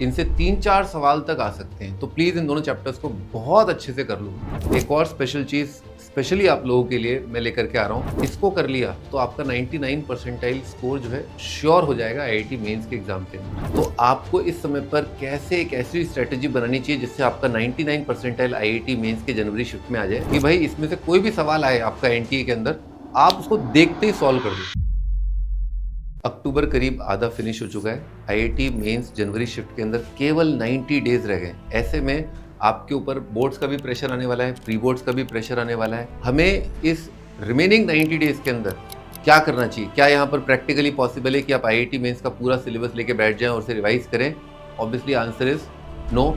इनसे 3-4 सवाल तक आ सकते हैं, तो प्लीज़ इन दोनों चैप्टर्स को बहुत अच्छे से कर लो। एक और स्पेशल चीज़ स्पेशली आप लोगों के लिए मैं लेकर के आ रहा हूँ, इसको कर लिया तो आपका 99 परसेंटाइल स्कोर जो है श्योर हो जाएगा आईआईटी मेंस के एग्जाम के अंदर। तो आपको इस समय पर कैसे एक ऐसी स्ट्रेटेजी बनानी चाहिए जिससे आपका 99 परसेंटाइल आईआईटी मेंस के जनवरी शिफ्ट में आ जाए कि भाई इसमें से कोई भी सवाल आए आपका एनटीए के अंदर, आप उसको देखते ही सॉल्व कर दो। अक्टूबर करीब आधा फिनिश हो चुका है, आईआईटी मेंस जनवरी शिफ्ट के अंदर केवल 90 डेज रह गए। ऐसे में आपके ऊपर बोर्ड्स का भी प्रेशर आने वाला है, प्री बोर्ड्स का भी प्रेशर आने वाला है। हमें इस रिमेनिंग 90 डेज के अंदर क्या करना चाहिए? क्या यहाँ पर प्रैक्टिकली पॉसिबल है कि आप आईआईटी मेंस का पूरा सिलेबस लेके बैठ जाएं और उसे रिवाइज करें? Obviously answer is no,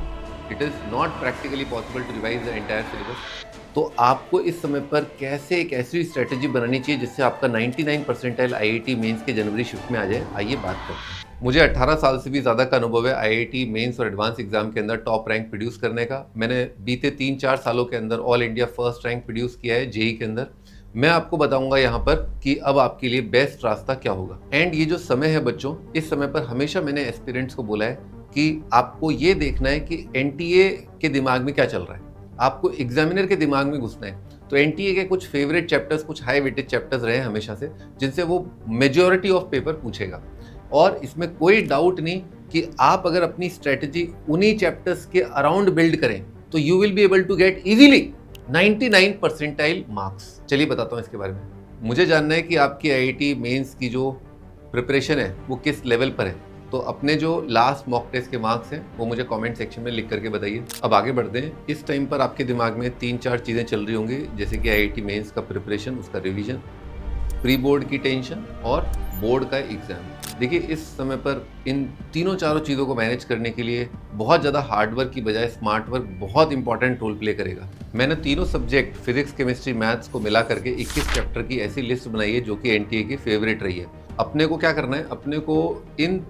it is not practically possible to revise the entire syllabus. तो आपको इस समय पर कैसे एक ऐसी स्ट्रेटेजी बनानी चाहिए जिससे आपका 99 परसेंटाइल आईआईटी मेंस के जनवरी शिफ्ट में आ जाए? आइए बात करते हैं। मुझे 18 साल से भी ज़्यादा का अनुभव है आईआईटी मेंस और एडवांस एग्जाम के अंदर टॉप रैंक प्रोड्यूस करने का। मैंने बीते 3-4 सालों के अंदर all India first rank produce किया है जेई के अंदर। मैं आपको बताऊंगा यहाँ पर कि अब आपके लिए बेस्ट रास्ता क्या होगा। एंड ये जो समय है बच्चों, इस समय पर हमेशा मैंने एस्पिरेंट्स को बोला है कि आपको ये देखना है कि एनटीए के दिमाग में क्या चल रहा है, आपको एग्जामिनर के दिमाग में घुसना है। तो एनटीए के कुछ फेवरेट चैप्टर्स, कुछ हाई वेटेज चैप्टर्स रहे हमेशा से, जिनसे वो मेजॉरिटी ऑफ पेपर पूछेगा। और इसमें कोई डाउट नहीं कि आप अगर अपनी स्ट्रेटजी उन्हीं चैप्टर्स के अराउंड बिल्ड करें तो you will be able to get easily 99 percentile marks. चलिए बताता हूँ इसके बारे में। मुझे जानना है कि आपकी आईआईटी मेंस की जो प्रिपरेशन है वो किस लेवल पर है। तो अपने जो लास्ट मॉक टेस्ट के मार्क्स हैं वो मुझे कमेंट सेक्शन में लिख करके बताइए। अब आगे बढ़ते हैं। इस टाइम पर आपके दिमाग में 3-4 चीज़ें चल रही होंगी, जैसे कि आईआईटी मेंस का प्रिपरेशन, उसका रिवीजन, प्री बोर्ड की टेंशन और बोर्ड का एग्जाम। देखिए इस समय पर इन तीनों चारों चीज़ों को मैनेज करने के लिए बहुत ज़्यादा हार्डवर्क की बजाय स्मार्ट वर्क बहुत इंपॉर्टेंट रोल प्ले करेगा। मैंने तीनों सब्जेक्ट फिजिक्स, केमिस्ट्री, मैथ्स को मिला करके 21 चैप्टर की ऐसी लिस्ट बनाई है जो कि एनटीए की फेवरेट रही है। अपने को क्या करना है, अपने को इन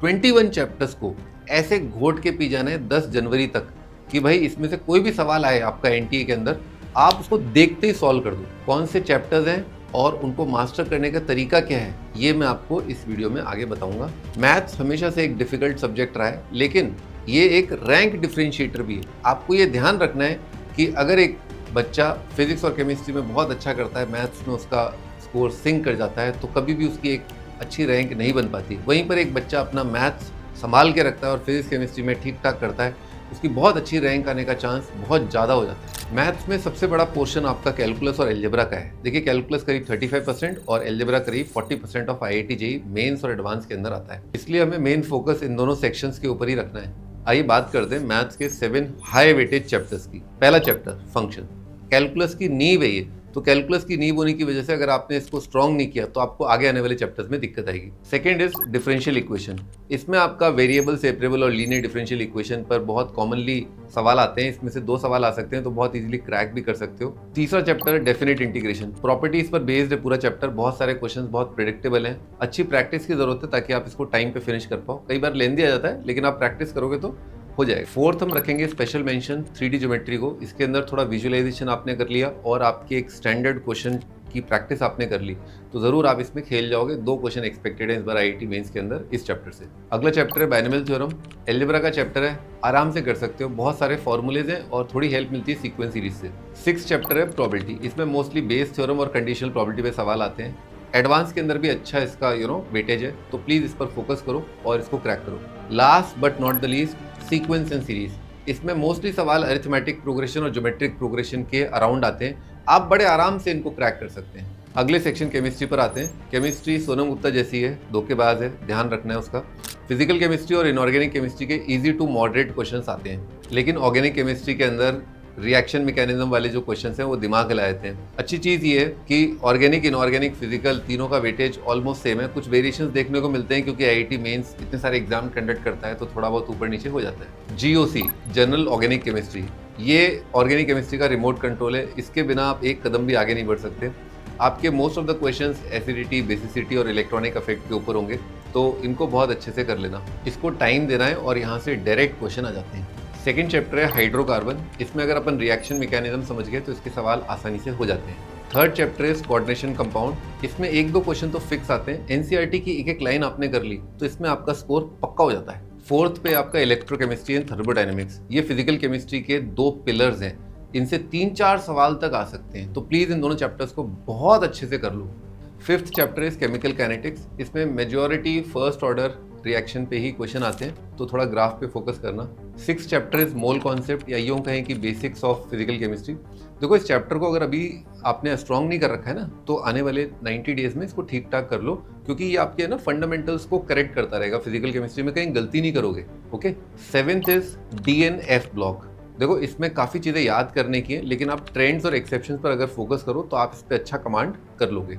21 चैप्टर्स को ऐसे घोट के पी जाना है 10 जनवरी तक कि भाई इसमें से कोई भी सवाल आए आपका एनटीए के अंदर, आप उसको देखते ही सॉल्व कर दो। कौन से चैप्टर्स हैं और उनको मास्टर करने का तरीका क्या है, ये मैं आपको इस वीडियो में आगे बताऊंगा। मैथ्स हमेशा से एक डिफिकल्ट सब्जेक्ट रहा है, लेकिन ये एक रैंक डिफरेंशिएटर भी है। आपको ये ध्यान रखना है कि अगर एक बच्चा फिजिक्स और केमिस्ट्री में बहुत अच्छा करता है, मैथ्स में उसका स्कोर सिंक कर जाता है, तो कभी भी उसकी एक अच्छी रैंक नहीं बन पाती। वहीं पर एक बच्चा अपना मैथ्स संभाल के रखता है और फिजिक्स केमिस्ट्री में ठीक ठाक करता है, उसकी बहुत अच्छी रैंक आने का चांस बहुत ज़्यादा हो जाता है। मैथ्स में सबसे बड़ा पोर्शन आपका कैलकुलस और एल्जेब्रा का है। देखिए कैलकुलस करीब 35% और एल्जेब्रा करीब 40% ऑफ आईआईटी जेईई मेंस और एडवांस के अंदर आता है, इसलिए हमें मेन फोकस इन दोनों सेक्शंस के ऊपर ही रखना है। आइए बात करते हैं मैथ्स के 7 हाई वेटेज चैप्टर्स की। पहला चैप्टर फंक्शन, कैलकुलस की नींव है ये। तो कैलकुलस की नींव होने की वजह से अगर आपने इसको स्ट्रॉन्ग नहीं किया तो आपको आगे आने वाले चैप्टर्स में दिक्कत आएगी। Second is differential equation. इसमें आपका वेरिएबल, सेपरेबल और लीनियर डिफरेंशियल इक्वेशन पर बहुत कॉमनली सवाल आते हैं। इसमें से 2 सवाल आ सकते हैं, तो बहुत इजीली क्रैक भी कर सकते हो। तीसरा चैप्टर डेफिनेट इंटीग्रेशन, प्रॉपर्टीज पर बेस्ड है पूरा चैप्टर। बहुत सारे क्वेश्चन बहुत प्रेडिक्टेबल हैं, अच्छी प्रैक्टिस की जरूरत है ताकि आप इसको टाइम पे फिनिश कर पाओ। कई बार लेंदी आ जाता है, लेकिन आप प्रैक्टिस करोगे तो हो जाएगा। फोर्थ हम रखेंगे स्पेशल मेंशन 3D ज्योमेट्री को। इसके अंदर थोड़ा विजुअलाइजेशन आपने कर लिया और आपके एक स्टैंडर्ड क्वेश्चन की प्रैक्टिस आपने कर ली तो जरूर आप इसमें खेल जाओगे। 2 क्वेश्चन एक्सपेक्टेड है इस बार आईआईटी मेंस के अंदर इस चैप्टर से। अगला चैप्टर है बाइनोमियल थ्योरम, एल्जेब्रा का चैप्टर है, आराम से कर सकते हो। बहुत सारे फॉर्मूलेज हैं और थोड़ी हेल्प मिलती है सीक्वेंस सीरीज से। 6th चैप्टर है प्रोबेबिलिटी। इसमें मोस्टली बेस थ्योरम और कंडीशनल प्रोबेबिलिटी पे सवाल आते हैं। एडवांस के अंदर भी अच्छा इसका वेटेज है, तो प्लीज इस पर फोकस करो और इसको क्रैक करो। Last but not the least sequence and series. इसमें मोस्टली सवाल अरिथमेटिक प्रोग्रेशन और ज्योमेट्रिक प्रोग्रेशन के अराउंड आते हैं, आप बड़े आराम से इनको क्रैक कर सकते हैं। अगले सेक्शन केमिस्ट्री पर आते हैं। केमिस्ट्री सोनम गुप्ता जैसी है, धोखेबाज है, ध्यान रखना है उसका। फिजिकल केमिस्ट्री और इनऑर्गेनिक केमिस्ट्री के इजी टू मॉडरेट क्वेश्चंस आते हैं, लेकिन ऑर्गेनिक केमिस्ट्री के अंदर रिएक्शन मैकेनिज्म वाले जो क्वेश्चंस हैं वो दिमाग हिलाते हैं। अच्छी चीज़ ये है कि ऑर्गेनिक, इनऑर्गेनिक, फिजिकल तीनों का वेटेज ऑलमोस्ट सेम है। कुछ वेरिएशंस देखने को मिलते हैं क्योंकि आईआईटी मेंस इतने सारे एग्जाम कंडक्ट करता है, तो थोड़ा बहुत ऊपर नीचे हो जाता है। जीओसी जनरल ऑर्गेनिक केमिस्ट्री, ये ऑर्गेनिक केमिस्ट्री का रिमोट कंट्रोल है, इसके बिना आप एक कदम भी आगे नहीं बढ़ सकते। आपके most of the questions acidity, basicity और इलेक्ट्रॉनिक इफेक्ट के ऊपर होंगे, तो इनको बहुत अच्छे से कर लेना। इसको टाइम देना है और यहाँ से डायरेक्ट क्वेश्चन आ जाते हैं। सेकेंड चैप्टर है हाइड्रोकार्बन। इसमें अगर अपन रिएक्शन मैकेनिज्म समझ गए तो इसके सवाल आसानी से हो जाते हैं। थर्ड चैप्टर है कोऑर्डिनेशन कंपाउंड। इसमें 1-2 क्वेश्चन तो फिक्स आते हैं। एनसीईआरटी की एक लाइन आपने कर ली तो इसमें आपका स्कोर पक्का हो जाता है। फोर्थ पे आपका इलेक्ट्रोकेमिस्ट्री एंड थर्मोडायनेमिक्स। ये फिजिकल केमिस्ट्री के दो पिलर्स हैं, इनसे 3-4 सवाल तक आ सकते हैं, तो प्लीज़ इन दोनों चैप्टर्स को बहुत अच्छे से कर लो। Fifth chapter is chemical kinetics. इसमें मेजॉरिटी फर्स्ट ऑर्डर रिएक्शन पे ही क्वेश्चन आते हैं, तो थोड़ा ग्राफ पे फोकस करना। Six chapter is mole concept, या यूँ कहें कि बेसिक्स ऑफ फिजिकल केमिस्ट्री। देखो, इस चैप्टर को अगर अभी आपने स्ट्रॉन्ग नहीं कर रखा है ना, तो आने वाले 90 डेज में इसको ठीक ठाक कर लो, क्योंकि ये आपके ना फंडामेंटल्स को करेक्ट करता रहेगा। फिजिकल केमिस्ट्री में कहीं गलती नहीं करोगे। Okay. Seventh is DNF block. देखो, इसमें काफ़ी चीज़ें याद करने की है, लेकिन आप ट्रेंड्स और एक्सेप्शंस पर अगर फोकस करो तो आप इस पर अच्छा कमांड कर लोगे।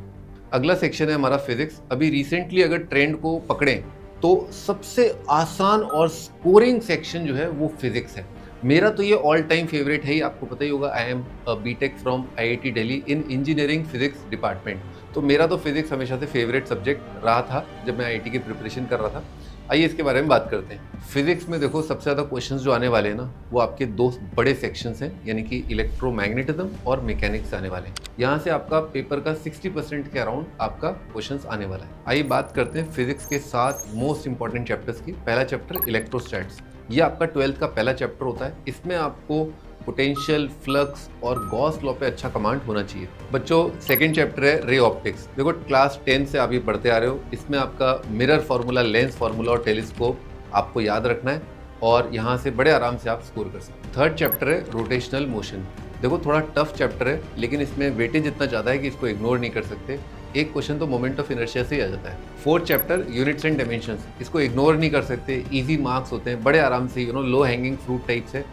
अगला सेक्शन है हमारा फिजिक्स। अभी रिसेंटली अगर ट्रेंड को पकड़ें तो सबसे आसान और स्कोरिंग सेक्शन जो है वो फिजिक्स है। मेरा तो ये ऑल टाइम फेवरेट है ही, आपको पता ही होगा। I am BTech from IIT Delhi in engineering physics department, तो मेरा तो फिजिक्स हमेशा से फेवरेट सब्जेक्ट रहा था जब मैं IIT की प्रिपरेशन कर रहा था। आइए इसके बारे में बात करते हैं। फिजिक्स में देखो, सबसे ज़्यादा क्वेश्चंस जो आने वाले हैं ना, वो आपके दो बड़े सेक्शंस हैं, यानी कि इलेक्ट्रोमैग्नेटिज्म और मैकेनिक्स आने वाले हैं। यहाँ से आपका पेपर का 60% के अराउंड आपका क्वेश्चंस आने वाला है। आइए बात करते हैं फिजिक्स के 7 मोस्ट इंपॉर्टेंट चैप्टर्स की। पहला चैप्टर इलेक्ट्रोस्टैट्स। ये आपका 12th का पहला चैप्टर होता है। इसमें आपको पोटेंशियल, फ्लक्स और गॉस लॉ पे अच्छा कमांड होना चाहिए। बच्चों, सेकंड चैप्टर है रे ऑप्टिक्स। देखो, क्लास 10 से आप ये पढ़ते आ रहे हो। इसमें आपका मिरर फार्मूला, लेंस फार्मूला और टेलीस्कोप आपको याद रखना है, और यहाँ से बड़े आराम से आप स्कोर कर सकते हैं। थर्ड चैप्टर है रोटेशनल मोशन। देखो, थोड़ा टफ चैप्टर है, लेकिन इसमें वेटेज इतना ज़्यादा है कि इसको इग्नोर नहीं कर सकते। एक क्वेश्चन तो मोमेंट ऑफ इनर्शिया से ही आ जाता है। Fourth chapter units and dimensions, इसको इग्नोर नहीं कर सकते। इजी मार्क्स होते हैं, बड़े आराम से, लो हैंगिंग फ्रूट टाइप से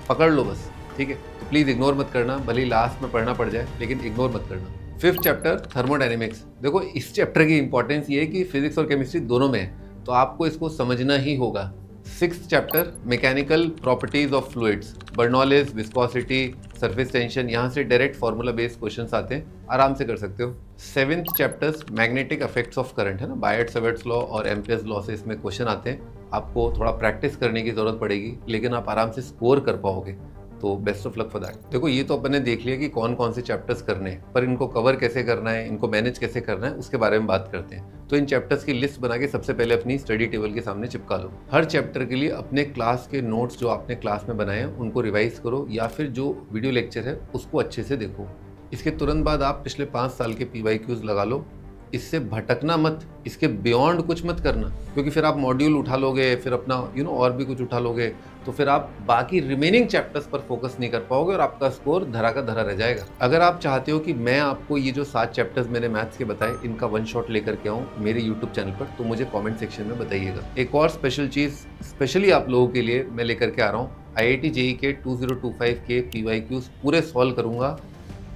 पकड़ लो बस, ठीक है। तो प्लीज़ इग्नोर मत करना, भले ही लास्ट में पढ़ना पड़ जाए, लेकिन इग्नोर मत करना। Fifth chapter thermodynamics. देखो, इस चैप्टर की इंपॉर्टेंस ये है कि फिजिक्स और केमिस्ट्री दोनों में है, तो आपको इसको समझना ही होगा। Sixth chapter mechanical properties of fluids, Bernoulli's, viscosity, surface tension, यहाँ से डायरेक्ट फार्मूला बेस्ड क्वेश्चंस आते हैं, आराम से कर सकते हो। Seventh chapters magnetic effects of current है ना, बायट-सैवर्ट्स लॉ और एम्पियर्स लॉ से इसमें क्वेश्चन आते हैं। आपको थोड़ा प्रैक्टिस करने की जरूरत पड़ेगी, लेकिन आप आराम से स्कोर कर पाओगे, तो best of luck for that. देखो, ये तो अपन ने देख लिया कि कौन कौन से चैप्टर्स करने हैं, पर इनको कवर कैसे करना है, इनको मैनेज कैसे करना है, उसके बारे में बात करते हैं। तो इन चैप्टर्स की लिस्ट बना के सबसे पहले अपनी स्टडी टेबल के सामने चिपका लो। हर चैप्टर के लिए अपने क्लास के नोट्स जो आपने क्लास में बनाए हैं उनको रिवाइज करो, या फिर जो वीडियो लेक्चर है उसको अच्छे से देखो। इसके तुरंत बाद आप पिछले 5 साल के PYQs लगा लो। इससे भटकना मत, इसके बियॉन्ड कुछ मत करना, क्योंकि फिर आप मॉड्यूल उठा लोगे, फिर अपना और भी कुछ उठा लोगे, तो फिर आप बाकी रिमेनिंग चैप्टर्स पर फोकस नहीं कर पाओगे और आपका स्कोर धरा का धरा रह जाएगा। अगर आप चाहते हो कि मैं आपको ये जो 7 चैप्टर्स मैंने मैथ्स के बताए, इनका 1 शॉट लेकर के आऊँ मेरे यूट्यूब चैनल पर, तो मुझे कॉमेंट सेक्शन में बताइएगा। एक और स्पेशल चीज़ स्पेशली आप लोगों के लिए मैं लेकर के आ रहा हूँ। IIT JEE के 2025 के PYQs पूरे सॉल्व करूँगा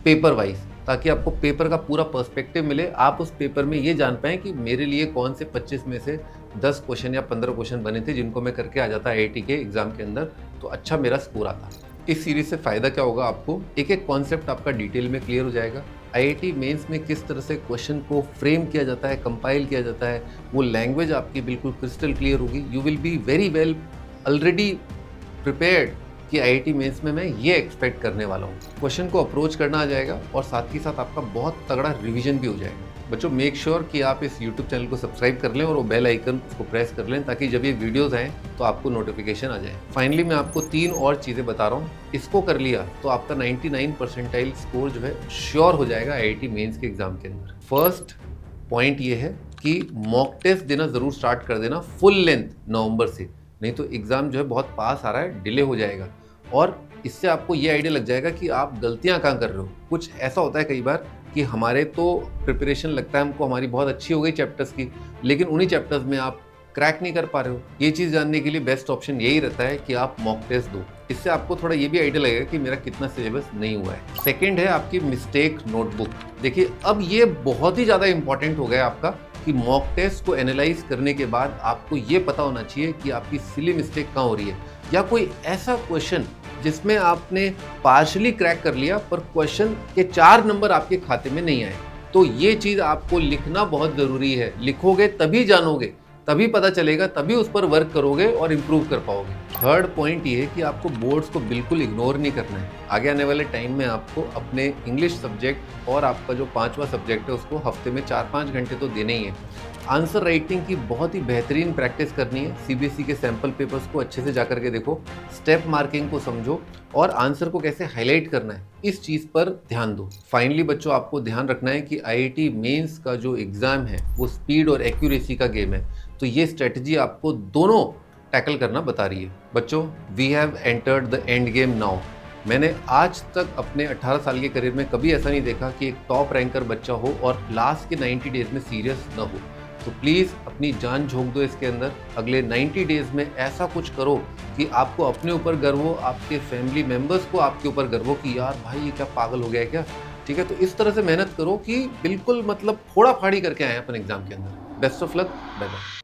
पेपर वाइज, ताकि आपको पेपर का पूरा पर्सपेक्टिव मिले। आप उस पेपर में ये जान पाएँ कि मेरे लिए कौन से 25 में से 10 क्वेश्चन या 15 क्वेश्चन बने थे, जिनको मैं करके आ जाता IIT के एग्जाम के अंदर, तो अच्छा मेरा स्कोर आता। इस सीरीज से फ़ायदा क्या होगा आपको, एक एक कॉन्सेप्ट आपका डिटेल में क्लियर हो जाएगा। IIT मेंस में किस तरह से क्वेश्चन को फ्रेम किया जाता है, कंपाइल किया जाता है, वो लैंग्वेज आपकी बिल्कुल क्रिस्टल क्लियर होगी। You will be very well already prepared कि IIT मेंस में मैं ये एक्सपेक्ट करने वाला हूँ। क्वेश्चन को अप्रोच करना आ जाएगा, और साथ ही साथ आपका बहुत तगड़ा रिवीजन भी हो जाएगा। बच्चों, मेक श्योर कि आप इस YouTube चैनल को सब्सक्राइब कर लें और वो बेल आइकन उसको प्रेस कर लें, ताकि जब ये वीडियोस आएँ तो आपको नोटिफिकेशन आ जाए। फाइनली मैं आपको 3 और चीज़ें बता रहा हूँ, इसको कर लिया तो आपका 99 परसेंटाइल स्कोर जो है श्योर हो जाएगा IIT मेंस के एग्जाम के अंदर। फर्स्ट पॉइंट ये है कि मॉक टेस्ट देना ज़रूर स्टार्ट कर देना फुल लेंथ नवंबर से, नहीं तो एग्ज़ाम जो है बहुत पास आ रहा है, डिले हो जाएगा। और इससे आपको ये आइडिया लग जाएगा कि आप गलतियां कहाँ कर रहे हो। कुछ ऐसा होता है कई बार कि हमारे तो प्रिपरेशन लगता है हमको हमारी बहुत अच्छी हो गई चैप्टर्स की, लेकिन उन्हीं चैप्टर्स में आप क्रैक नहीं कर पा रहे हो। ये चीज़ जानने के लिए बेस्ट ऑप्शन यही रहता है कि आप मॉक टेस्ट दो। इससे आपको थोड़ा ये भी आइडिया लगेगा कि मेरा कितना सिलेबस नहीं हुआ है। सेकेंड है आपकी मिस्टेक नोटबुक। देखिए, अब ये बहुत ही ज़्यादा इंपॉर्टेंट हो गया आपका कि मॉक टेस्ट को एनालाइज करने के बाद आपको ये पता होना चाहिए कि आपकी सिली मिस्टेक कहाँ हो रही है, या कोई ऐसा क्वेश्चन जिसमें आपने पार्शली क्रैक कर लिया पर क्वेश्चन के 4 नंबर आपके खाते में नहीं आए। तो ये चीज़ आपको लिखना बहुत ज़रूरी है। लिखोगे तभी जानोगे, तभी पता चलेगा, तभी उस पर वर्क करोगे और इम्प्रूव कर पाओगे। थर्ड पॉइंट ये है कि आपको बोर्ड्स को बिल्कुल इग्नोर नहीं करना है। आगे आने वाले टाइम में आपको अपने इंग्लिश सब्जेक्ट और आपका जो 5वां सब्जेक्ट है उसको हफ्ते में 4-5 घंटे तो देने ही है। आंसर राइटिंग की बहुत ही बेहतरीन प्रैक्टिस करनी है। सीबीएसई के सैंपल पेपर्स को अच्छे से जा करके देखो, स्टेप मार्किंग को समझो और आंसर को कैसे हाईलाइट करना है इस चीज़ पर ध्यान दो। फाइनली बच्चों, आपको ध्यान रखना है कि आईआईटी मेंस का जो एग्ज़ाम है वो स्पीड और एक्यूरेसी का गेम है, तो ये स्ट्रेटजी आपको दोनों टैकल करना बता रही है। बच्चों, we have entered the end game now. मैंने आज तक अपने 18 साल के करियर में कभी ऐसा नहीं देखा कि एक टॉप रैंकर बच्चा हो और लास्ट के 90 डेज में सीरियस ना हो। तो प्लीज़ अपनी जान झोंक दो इसके अंदर। अगले 90 डेज में ऐसा कुछ करो कि आपको अपने ऊपर गर्व हो, आपके फैमिली मेम्बर्स को आपके ऊपर गर्व हो कि यार भाई ये क्या पागल हो गया है क्या। ठीक है, तो इस तरह से मेहनत करो कि बिल्कुल मतलब फोड़ा फाड़ी करके आए अपन एग्जाम के अंदर। Best of luck, bye bye.